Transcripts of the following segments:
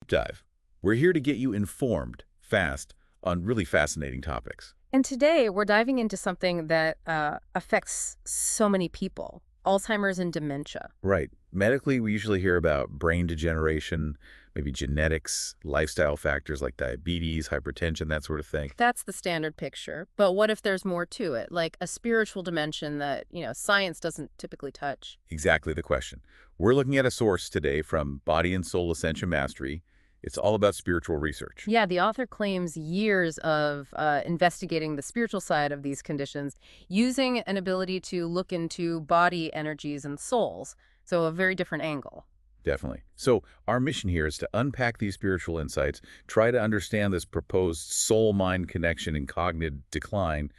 Dive. We're here to get you informed, fast, on really fascinating topics. And today we're diving into something that affects so many people, Alzheimer's and dementia. Right. Medically, we usually hear about brain degeneration, maybe genetics, lifestyle factors like diabetes, hypertension, that sort of thing. That's the standard picture. But what if there's more to it, like a spiritual dimension that, science doesn't typically touch? Exactly the question. We're looking at a source today from Body and Soul Ascension Mastery. It's all about spiritual research. Yeah, the author claims years of investigating the spiritual side of these conditions using an ability to look into body energies and souls. So a very different angle. Definitely. So our mission here is to unpack these spiritual insights, try to understand this proposed soul-mind connection in cognitive decline,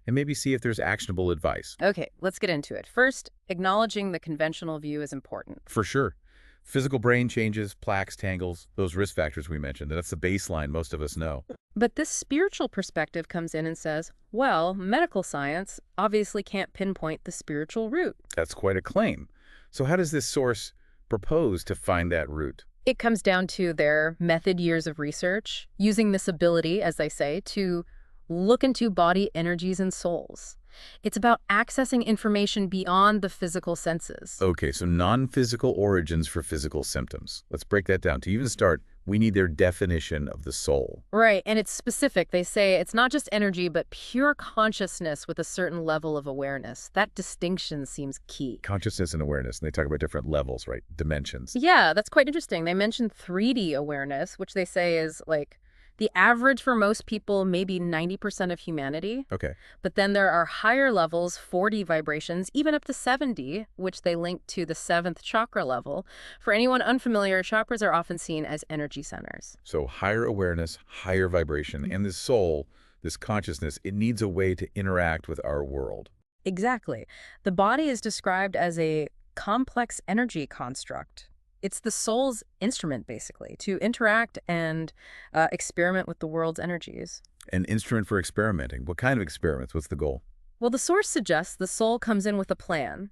and maybe see if there's actionable advice. Okay, let's get into it. First, acknowledging the conventional view is important. For sure. Physical brain changes, plaques, tangles, those risk factors we mentioned, that's the baseline most of us know. But this spiritual perspective comes in and says, well, medical science obviously can't pinpoint the spiritual root. That's quite a claim. So how does this source propose to find that root? It comes down to their method years of research, using this ability, as they say, to look into body energies and souls. It's about accessing information beyond the physical senses. Okay, so non-physical origins for physical symptoms. Let's break that down. To even start, we need their definition of the soul. Right, and it's specific. They say it's not just energy, but pure consciousness with a certain level of awareness. That distinction seems key. Consciousness and awareness, and they talk about different levels, right? Dimensions. Yeah, that's quite interesting. They mentioned 3D awareness, which they say is like the average for most people, maybe 90% of humanity. Okay. But then there are higher levels, 4D vibrations, even up to 7D, which they link to the 7th chakra level. For anyone unfamiliar, chakras are often seen as energy centers. So higher awareness, higher vibration, and this soul, this consciousness, it needs a way to interact with our world. Exactly. The body is described as a complex energy construct. It's the soul's instrument, basically, to interact and experiment with the world's energies. An instrument for experimenting. What kind of experiments? What's the goal? Well, the source suggests the soul comes in with a plan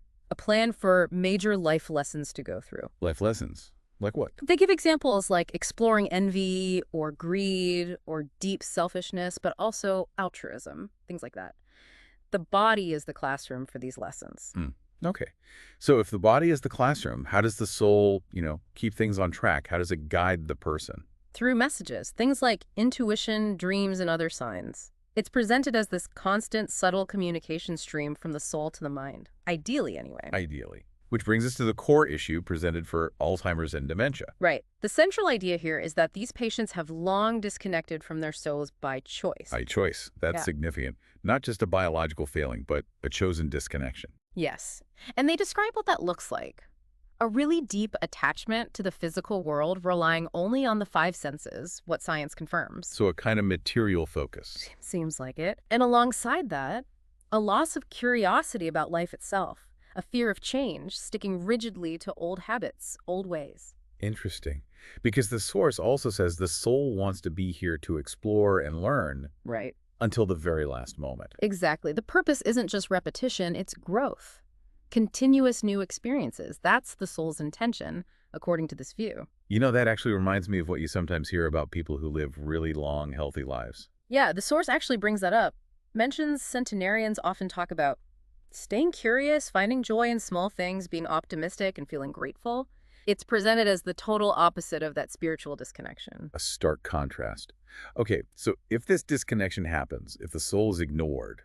for major life lessons to go through. Life lessons. Like what? They give examples like exploring envy or greed or deep selfishness, but also altruism, things like that. The body is the classroom for these lessons. Okay. So if the body is the classroom, how does the soul, keep things on track? How does it guide the person? Through messages, things like intuition, dreams, and other signs. It's presented as this constant, subtle communication stream from the soul to the mind. Ideally, anyway. Ideally. Which brings us to the core issue presented for Alzheimer's and dementia. Right. The central idea here is that these patients have long disconnected from their souls by choice. By choice. That's significant. Not just a biological failing, but a chosen disconnection. Yes. And they describe what that looks like. A really deep attachment to the physical world, relying only on the 5 senses, what science confirms. So a kind of material focus. Seems like it. And alongside that, a loss of curiosity about life itself, a fear of change, sticking rigidly to old habits, old ways. Interesting. Because the source also says the soul wants to be here to explore and learn. Right. Until the very last moment. Exactly. The purpose isn't just repetition, it's growth. Continuous new experiences. That's the soul's intention, according to this view. That actually reminds me of what you sometimes hear about people who live really long, healthy lives. Yeah, the source actually brings that up. Mentions centenarians often talk about staying curious, finding joy in small things, being optimistic, and feeling grateful. It's presented as the total opposite of that spiritual disconnection. A stark contrast. Okay, so if this disconnection happens, if the soul is ignored,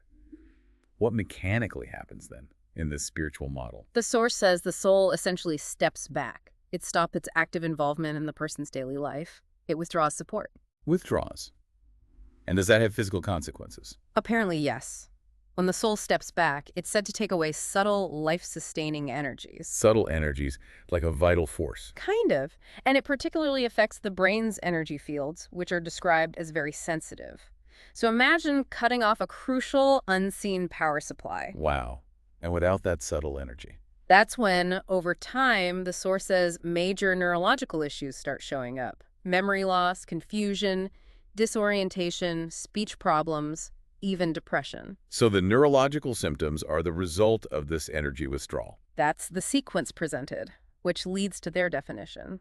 what mechanically happens then in this spiritual model? The source says the soul essentially steps back. It stops its active involvement in the person's daily life. It withdraws support. Withdraws. And does that have physical consequences? Apparently, yes. When the soul steps back, it's said to take away subtle, life-sustaining energies. Subtle energies, like a vital force. Kind of. And it particularly affects the brain's energy fields, which are described as very sensitive. So imagine cutting off a crucial, unseen power supply. Wow. And without that subtle energy. That's when, over time, the source says major neurological issues start showing up. Memory loss, confusion, disorientation, speech problems, even depression. So the neurological symptoms are the result of this energy withdrawal. That's the sequence presented, which leads to their definition.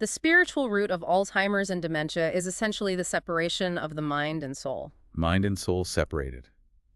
The spiritual root of Alzheimer's and dementia is essentially the separation of the mind and soul. Mind and soul separated.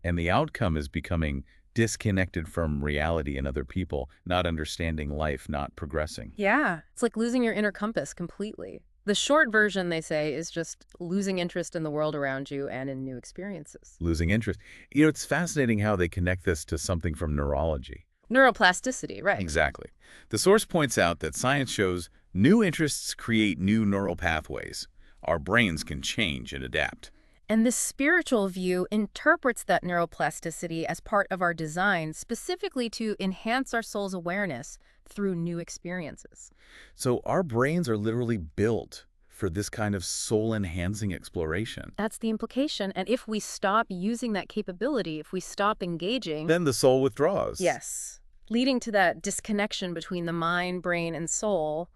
And the outcome is becoming disconnected from reality and other people, not understanding life, not progressing. Yeah, it's like losing your inner compass completely. The short version, they say, is just losing interest in the world around you and in new experiences. Losing interest. You know, it's fascinating how they connect this to something from neurology. Neuroplasticity, right. Exactly. The source points out that science shows new interests create new neural pathways. Our brains can change and adapt. And this spiritual view interprets that neuroplasticity as part of our design, specifically to enhance our soul's awareness through new experiences. So our brains are literally built for this kind of soul-enhancing exploration. That's the implication. And if we stop using that capability, if we stop engaging, Then the soul withdraws. yes, leading to that disconnection between the mind, brain, and soul.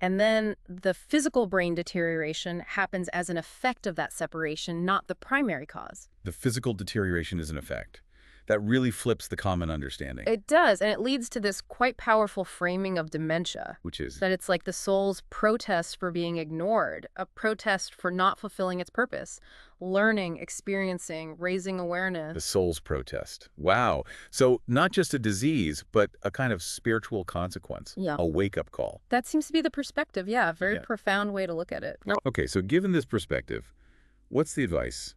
And then the physical brain deterioration happens as an effect of that separation, not the primary cause. The physical deterioration is an effect. That really flips the common understanding, It does, and it leads to this quite powerful framing of dementia. which is That it's like the soul's protest for being ignored, a protest for not fulfilling its purpose, learning, experiencing, raising the awareness. soul's protest. Wow. So not just a disease, but a kind of spiritual consequence, Yeah. a wake-up call. That seems to be the perspective, yeah, a very Yeah. profound way to look at it. Okay, so given this perspective, what's the advice?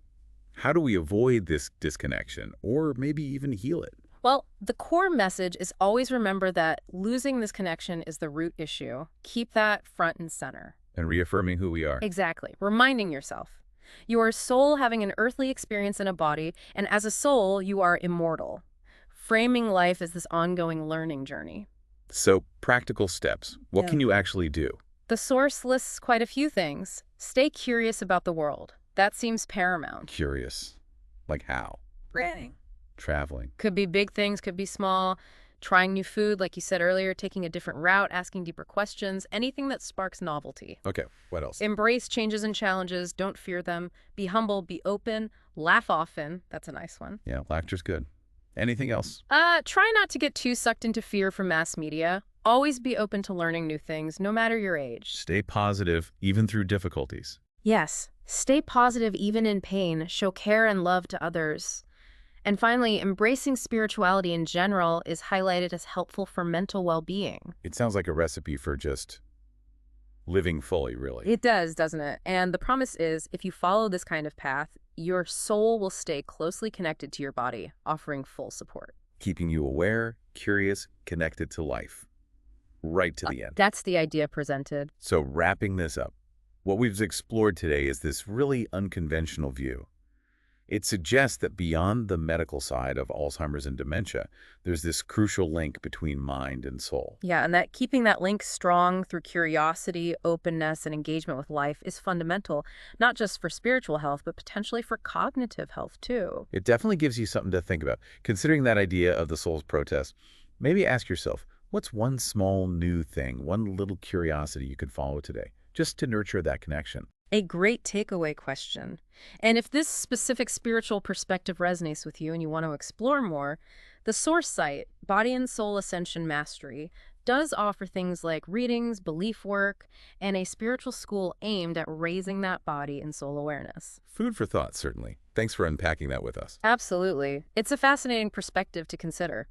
How do we avoid this disconnection or maybe even heal it? Well, the core message is always remember that losing this connection is the root issue. Keep that front and center. And reaffirming who we are. Exactly. Reminding yourself. You are a soul having an earthly experience in a body, and as a soul, you are immortal. Framing life as this ongoing learning journey. So practical steps. What Yeah. can you actually do? The source lists quite a few things. Stay curious about the world. That seems paramount. Curious. Like how? Traveling. Could be big things, could be small. Trying new food, like you said earlier, taking a different route, asking deeper questions, anything that sparks novelty. Okay, what else? Embrace changes and challenges. Don't fear them. Be humble, be open, laugh often. That's a nice one. Yeah, laughter's good. Anything else? Try not to get too sucked into fear from mass media. Always be open to learning new things, no matter your age. Stay positive, even through difficulties. Yes, stay positive even in pain. Show care and love to others. And finally, embracing spirituality in general is highlighted as helpful for mental well-being. It sounds like a recipe for just living fully, really. It does, doesn't it? And the promise is, if you follow this kind of path, your soul will stay closely connected to your body, offering full support. Keeping you aware, curious, connected to life. Right to the end. That's the idea presented. So wrapping this up, what we've explored today is this really unconventional view. It suggests that beyond the medical side of Alzheimer's and dementia, there's this crucial link between mind and soul. Yeah, and that keeping that link strong through curiosity, openness, and engagement with life is fundamental, not just for spiritual health, but potentially for cognitive health, too. It definitely gives you something to think about. Considering that idea of the soul's protest, maybe ask yourself, what's one small new thing, one little curiosity you could follow today, just to nurture that connection? A great takeaway question. And if this specific spiritual perspective resonates with you and you want to explore more, the source site, Body and Soul Ascension Mastery, does offer things like readings, belief work, and a spiritual school aimed at raising that body and soul awareness. Food for thought, certainly. Thanks for unpacking that with us. Absolutely. It's a fascinating perspective to consider.